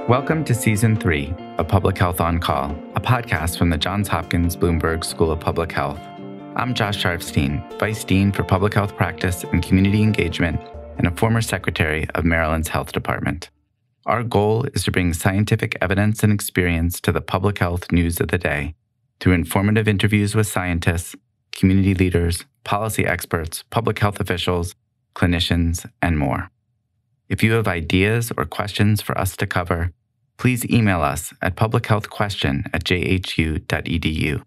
Welcome to Season 3 of Public Health on Call, a podcast from the Johns Hopkins Bloomberg School of Public Health. I'm Josh Sharfstein, Vice Dean for Public Health Practice and Community Engagement and a former Secretary of Maryland's Health Department. Our goal is to bring scientific evidence and experience to the public health news of the day through informative interviews with scientists, community leaders, policy experts, public health officials, clinicians, and more. If you have ideas or questions for us to cover, please email us at publichealthquestion@jhu.edu.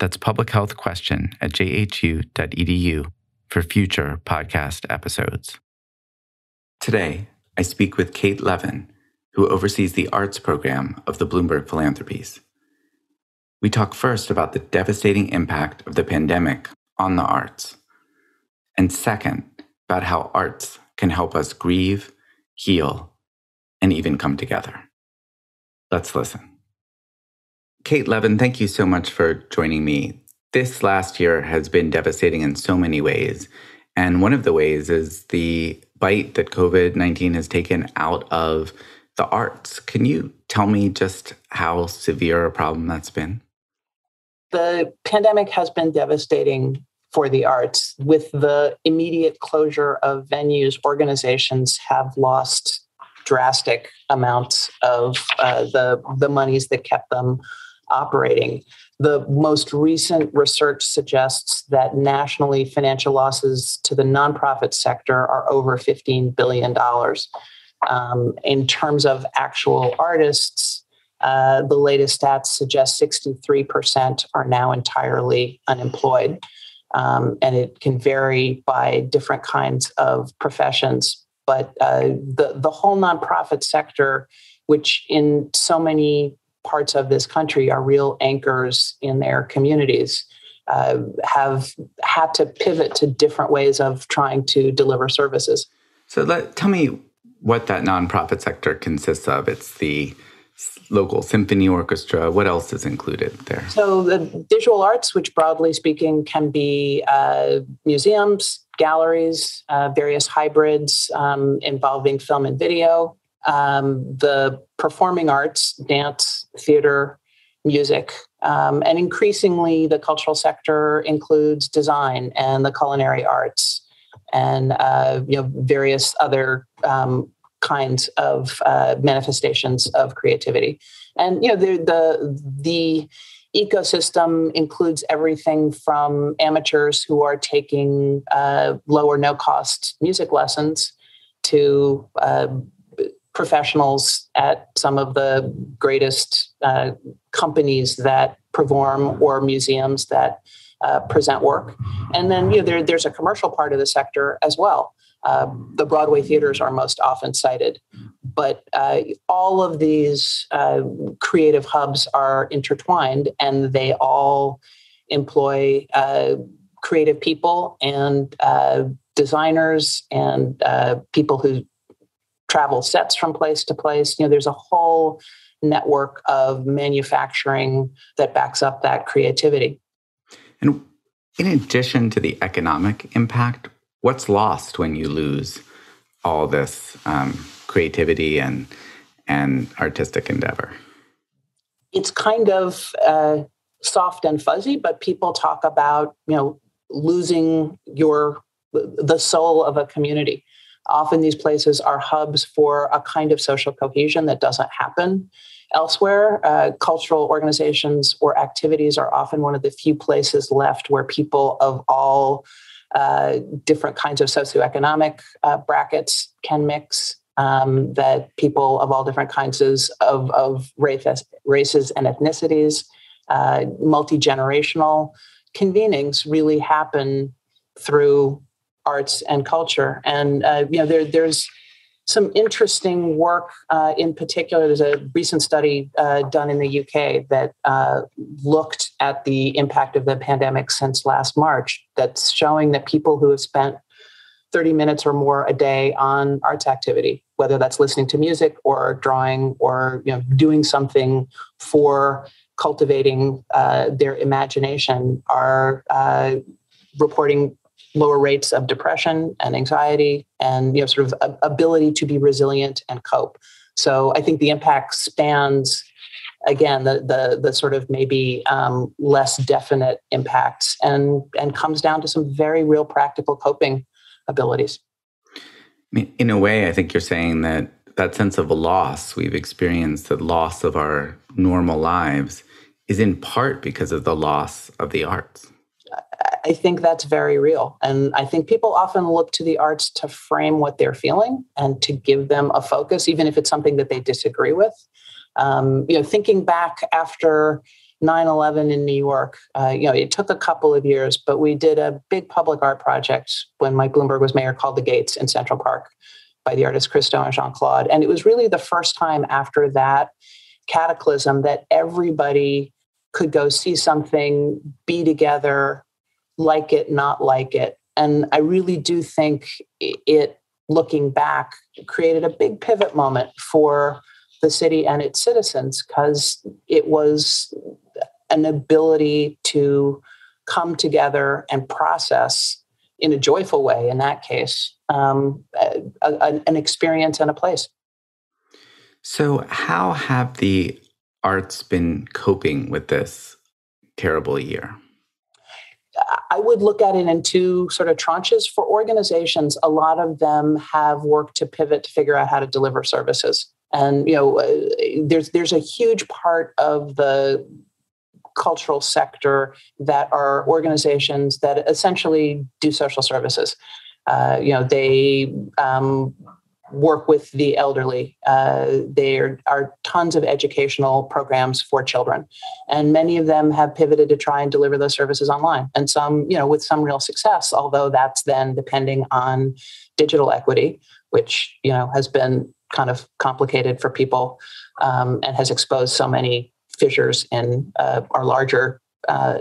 That's publichealthquestion@jhu.edu for future podcast episodes. Today, I speak with Kate Levin, who oversees the arts program of the Bloomberg Philanthropies. We talk first about the devastating impact of the pandemic on the arts, and second, about how arts can help us grieve, heal, and even come together. Let's listen. Kate Levin, thank you so much for joining me. This last year has been devastating in so many ways, and one of the ways is the bite that COVID-19 has taken out of the arts. Can you tell me just how severe a problem that's been? The pandemic has been devastating for the arts. With the immediate closure of venues, organizations have lost drastic amounts of the monies that kept them operating. The most recent research suggests that nationally financial losses to the nonprofit sector are over $15 billion. In terms of actual artists, the latest stats suggest 63% are now entirely unemployed. And it can vary by different kinds of professions. But the whole nonprofit sector, which in so many parts of this country are real anchors in their communities, have had to pivot to different ways of trying to deliver services. So tell me what that nonprofit sector consists of. It's the local symphony orchestra. What else is included there? So the visual arts, which broadly speaking can be museums, galleries, various hybrids involving film and video, the performing arts, dance, theater, music, and increasingly the cultural sector includes design and the culinary arts and various other kinds of manifestations of creativity. And the ecosystem includes everything from amateurs who are taking low or no cost music lessons to professionals at some of the greatest companies that perform or museums that present work. And then there's a commercial part of the sector as well. The Broadway theaters are most often cited, but all of these creative hubs are intertwined, and they all employ creative people and designers and people who travel sets from place to place. There's a whole network of manufacturing that backs up that creativity. And in addition to the economic impact, what's lost when you lose all this creativity and artistic endeavor? It's kind of soft and fuzzy, but people talk about losing the soul of a community. Often these places are hubs for a kind of social cohesion that doesn't happen elsewhere. Cultural organizations or activities are often one of the few places left where people of all different kinds of socioeconomic brackets can mix, that people of all different kinds of races and ethnicities, multi-generational convenings really happen through arts and culture. And there's some interesting work. In particular, there's a recent study done in the UK that looked at the impact of the pandemic since last March, that's showing that people who have spent 30 minutes or more a day on arts activity, whether that's listening to music or drawing or doing something for cultivating their imagination, are reporting lower rates of depression and anxiety and sort of ability to be resilient and cope. So I think the impact spans, again, the sort of maybe less definite impacts and comes down to some very real practical coping abilities. I mean, in a way, I think you're saying that that sense of loss we've experienced, the loss of our normal lives, is in part because of the loss of the arts. I think that's very real. And I think people often look to the arts to frame what they're feeling and to give them a focus, even if it's something that they disagree with. Thinking back after 9/11 in New York, it took a couple of years, but we did a big public art project when Mike Bloomberg was mayor called The Gates in Central Park by the artists Christo and Jean-Claude. And it was really the first time after that cataclysm that everybody could go see something, be together, like it, not like it. And I really do think it, looking back, created a big pivot moment for the city and its citizens, because it was an ability to come together and process in a joyful way, in that case, an experience and a place. So how have the arts been coping with this terrible year? I would look at it in two sort of tranches. For organizations, a lot of them have worked to pivot to figure out how to deliver services. And, there's a huge part of the cultural sector that are organizations that essentially do social services. They work with the elderly. There are tons of educational programs for children, and many of them have pivoted to try and deliver those services online. And some, with some real success, although that's then depending on digital equity, which, has been kind of complicated for people and has exposed so many fissures in our larger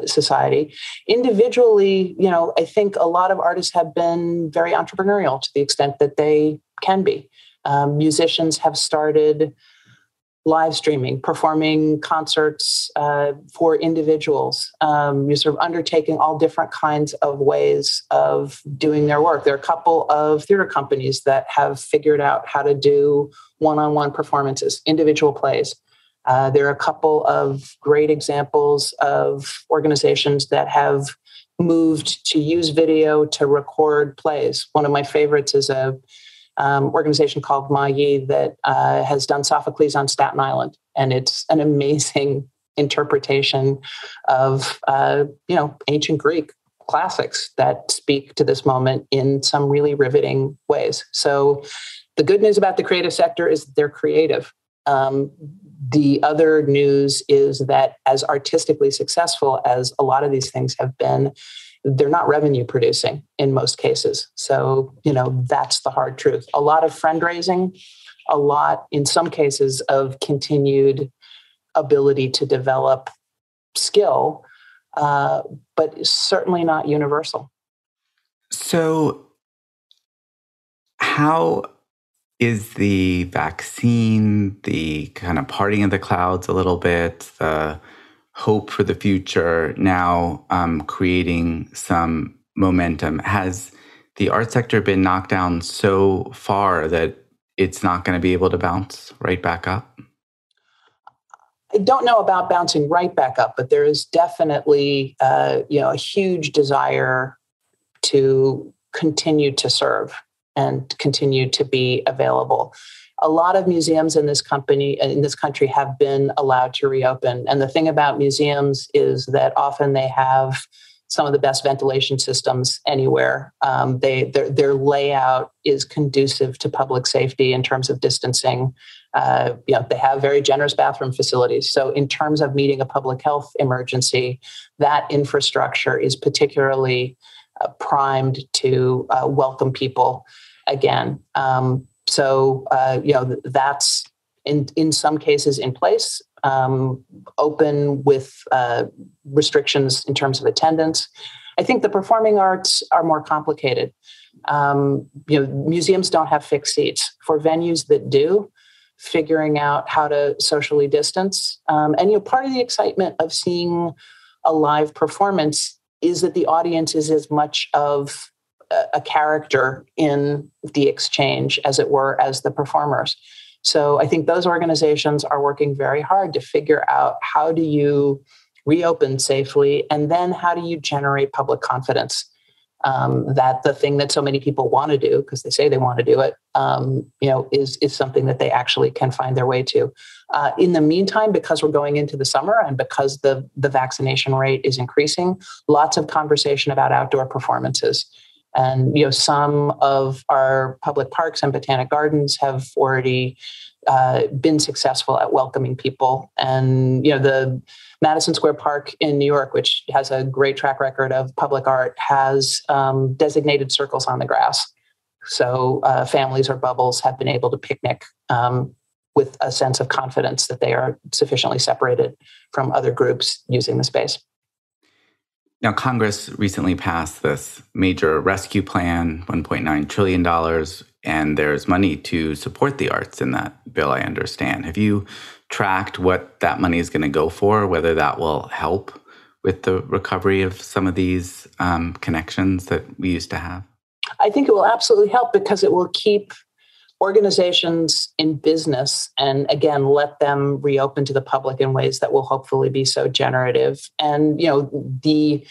society. Individually, I think a lot of artists have been very entrepreneurial to the extent that they can be. Musicians have started live streaming, performing concerts for individuals. You're sort of undertaking all different kinds of ways of doing their work. There are a couple of theater companies that have figured out how to do one-on-one performances, individual plays. There are a couple of great examples of organizations that have moved to use video to record plays. One of my favorites is a organization called Mayi that has done Sophocles on Staten Island, and it's an amazing interpretation of ancient Greek classics that speak to this moment in some really riveting ways. So the good news about the creative sector is they're creative. The other news is that as artistically successful as a lot of these things have been, they're not revenue producing in most cases. So, that's the hard truth. A lot of fundraising, a lot, in some cases, of continued ability to develop skill, but certainly not universal. So how is the vaccine, the kind of parting of the clouds a little bit, the hope for the future now creating some momentum? Has the art sector been knocked down so far that it's not going to be able to bounce right back up? I don't know about bouncing right back up, but there is definitely a huge desire to continue to serve and continue to be available. A lot of museums in this country have been allowed to reopen. And the thing about museums is that often they have some of the best ventilation systems anywhere. Their layout is conducive to public safety in terms of distancing. They have very generous bathroom facilities. So in terms of meeting a public health emergency, that infrastructure is particularly primed to welcome people again. That's in some cases in place, open with restrictions in terms of attendance. I think the performing arts are more complicated. Museums don't have fixed seats. For venues that do, figuring out how to socially distance. And part of the excitement of seeing a live performance is that the audience is as much of a character in the exchange, as it were, as the performers. So I think those organizations are working very hard to figure out how do you reopen safely, and then how do you generate public confidence that the thing that so many people want to do, because they say they want to do it, is something that they actually can find their way to. In the meantime, because we're going into the summer and because the vaccination rate is increasing, lots of conversation about outdoor performances. And some of our public parks and botanic gardens have already been successful at welcoming people. And the Madison Square Park in New York, which has a great track record of public art, has designated circles on the grass. So families or bubbles have been able to picnic with a sense of confidence that they are sufficiently separated from other groups using the space. Now, Congress recently passed this major rescue plan, $1.9 trillion, and there's money to support the arts in that bill, I understand. Have you tracked what that money is going to go for, whether that will help with the recovery of some of these connections that we used to have? I think it will absolutely help, because it will keep organizations in business and, again, let them reopen to the public in ways that will hopefully be so generative. And, the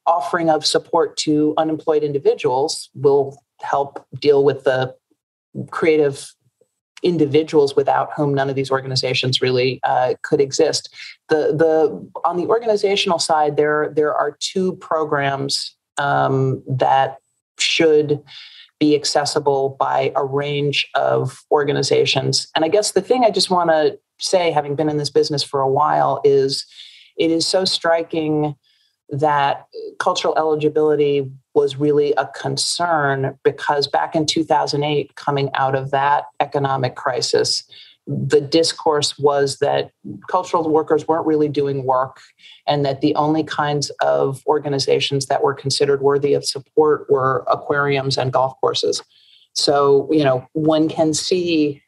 offering of support to unemployed individuals will help deal with the creative individuals without whom none of these organizations really could exist. On the organizational side, there are two programs that should be accessible by a range of organizations. And I guess the thing I just want to say, having been in this business for a while, is it is so striking that cultural eligibility was really a concern, because back in 2008, coming out of that economic crisis, the discourse was that cultural workers weren't really doing work, and that the only kinds of organizations that were considered worthy of support were aquariums and golf courses. So, one can see,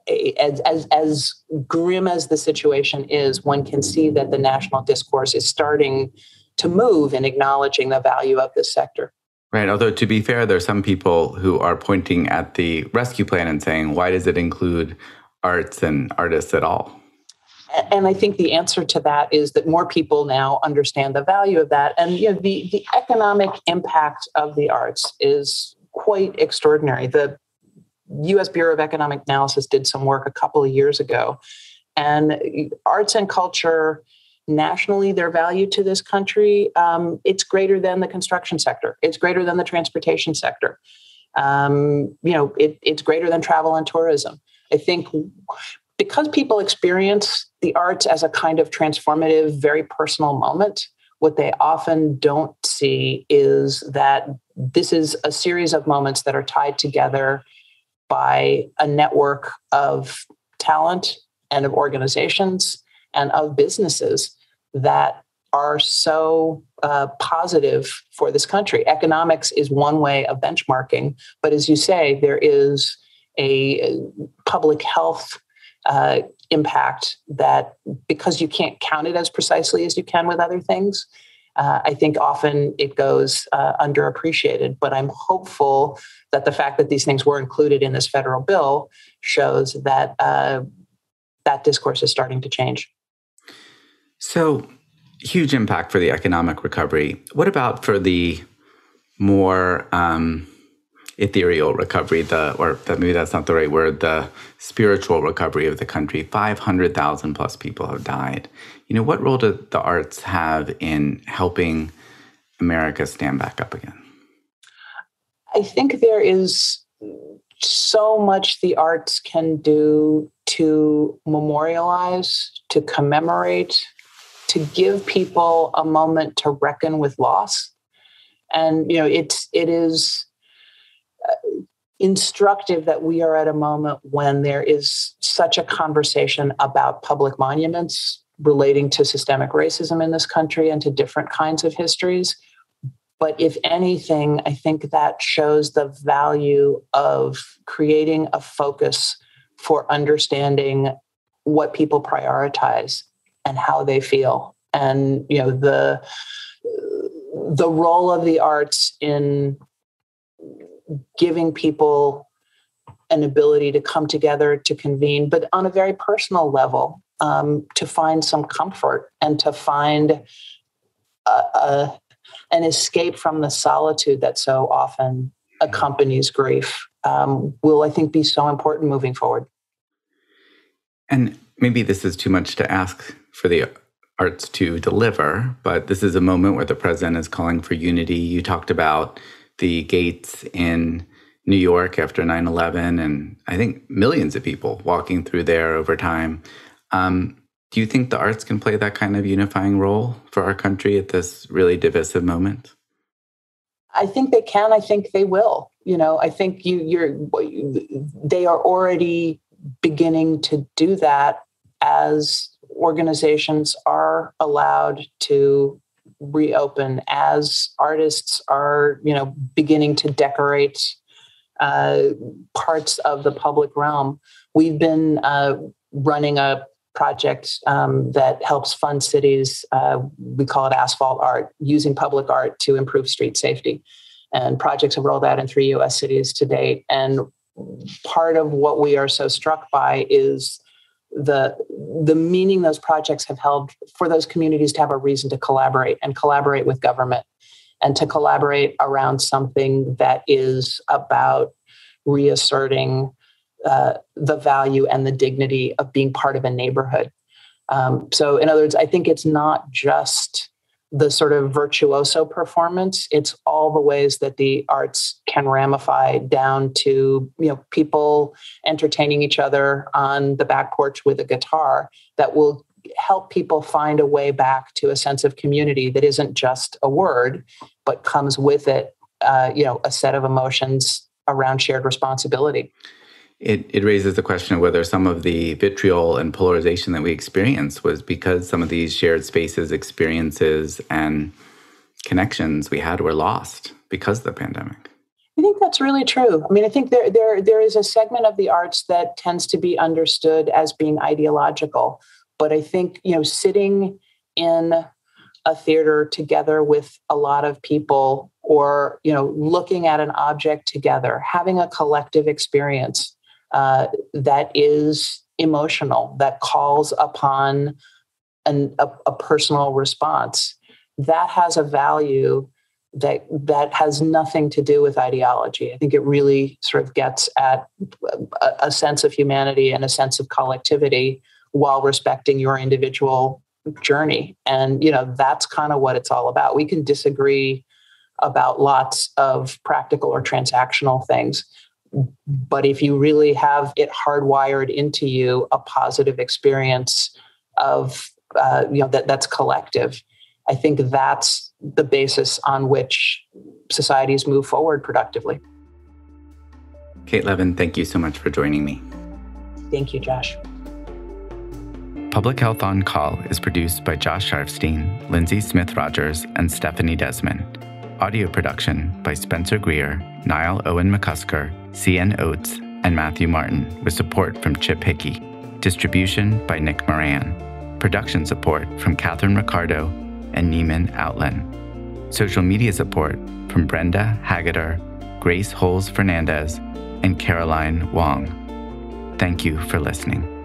as grim as the situation is, one can see that the national discourse is starting to move in acknowledging the value of this sector. Right. Although, to be fair, there are some people who are pointing at the rescue plan and saying, why does it include arts and artists at all? And I think the answer to that is that more people now understand the value of that. And the economic impact of the arts is quite extraordinary. The U.S. Bureau of Economic Analysis did some work a couple of years ago, and arts and culture nationally, their value to this country, it's greater than the construction sector. It's greater than the transportation sector. It's greater than travel and tourism. I think because people experience the arts as a kind of transformative, very personal moment, what they often don't see is that this is a series of moments that are tied together by a network of talent and of organizations and of businesses that are so positive for this country. Economics is one way of benchmarking, but as you say, there is a public health impact that, because you can't count it as precisely as you can with other things, I think often it goes underappreciated. But I'm hopeful that the fact that these things were included in this federal bill shows that that discourse is starting to change. So, huge impact for the economic recovery. What about for the more ethereal recovery, maybe that's not the right word, the spiritual recovery of the country? 500,000 plus people have died. What role do the arts have in helping America stand back up again? I think there is so much the arts can do to memorialize, to commemorate, to give people a moment to reckon with loss. And, it is instructive that we are at a moment when there is such a conversation about public monuments relating to systemic racism in this country and to different kinds of histories. But if anything, I think that shows the value of creating a focus for understanding what people prioritize and how they feel. And, the role of the arts in giving people an ability to come together, to convene, but on a very personal level, to find some comfort and to find an escape from the solitude that so often accompanies grief, will, I think, be so important moving forward. And maybe this is too much to ask for the arts to deliver, but this is a moment where the president is calling for unity. You talked about the gates in New York after 9/11, and I think millions of people walking through there over time. Do you think the arts can play that kind of unifying role for our country at this really divisive moment? I think they can. I think they will. I think they are already beginning to do that as organizations are allowed to reopen, as artists are, beginning to decorate parts of the public realm. We've been running a project that helps fund cities. We call it Asphalt Art, using public art to improve street safety. And projects have rolled out in 3 U.S. cities to date. And part of what we are so struck by is the meaning those projects have held for those communities to have a reason to collaborate with government, and to collaborate around something that is about reasserting the value and the dignity of being part of a neighborhood. So in other words, I think it's not just the sort of virtuoso performance, it's all the ways that the arts can ramify down to, people entertaining each other on the back porch with a guitar that will help people find a way back to a sense of community that isn't just a word, but comes with it, a set of emotions around shared responsibility. It raises the question of whether some of the vitriol and polarization that we experienced was because some of these shared spaces, experiences, and connections we had were lost because of the pandemic. I think that's really true. I mean, I think there is a segment of the arts that tends to be understood as being ideological. But I think, sitting in a theater together with a lot of people, or, looking at an object together, having a collective experience that is emotional, that calls upon a personal response, that has a value that has nothing to do with ideology. I think it really sort of gets at a sense of humanity and a sense of collectivity while respecting your individual journey. And, that's kind of what it's all about. We can disagree about lots of practical or transactional things, but if you really have it hardwired into you, a positive experience of, that's collective, I think that's the basis on which societies move forward productively. Kate Levin, thank you so much for joining me. Thank you, Josh. Public Health on Call is produced by Josh Sharfstein, Lindsay Smith-Rogers, and Stephanie Desmond. Audio production by Spencer Greer, Niall Owen McCusker, C.N. Oates, and Matthew Martin, with support from Chip Hickey. Distribution by Nick Moran. Production support from Catherine Ricardo and Neiman Outland. Social media support from Brenda Haggader, Grace Holes Fernandez, and Caroline Wong. Thank you for listening.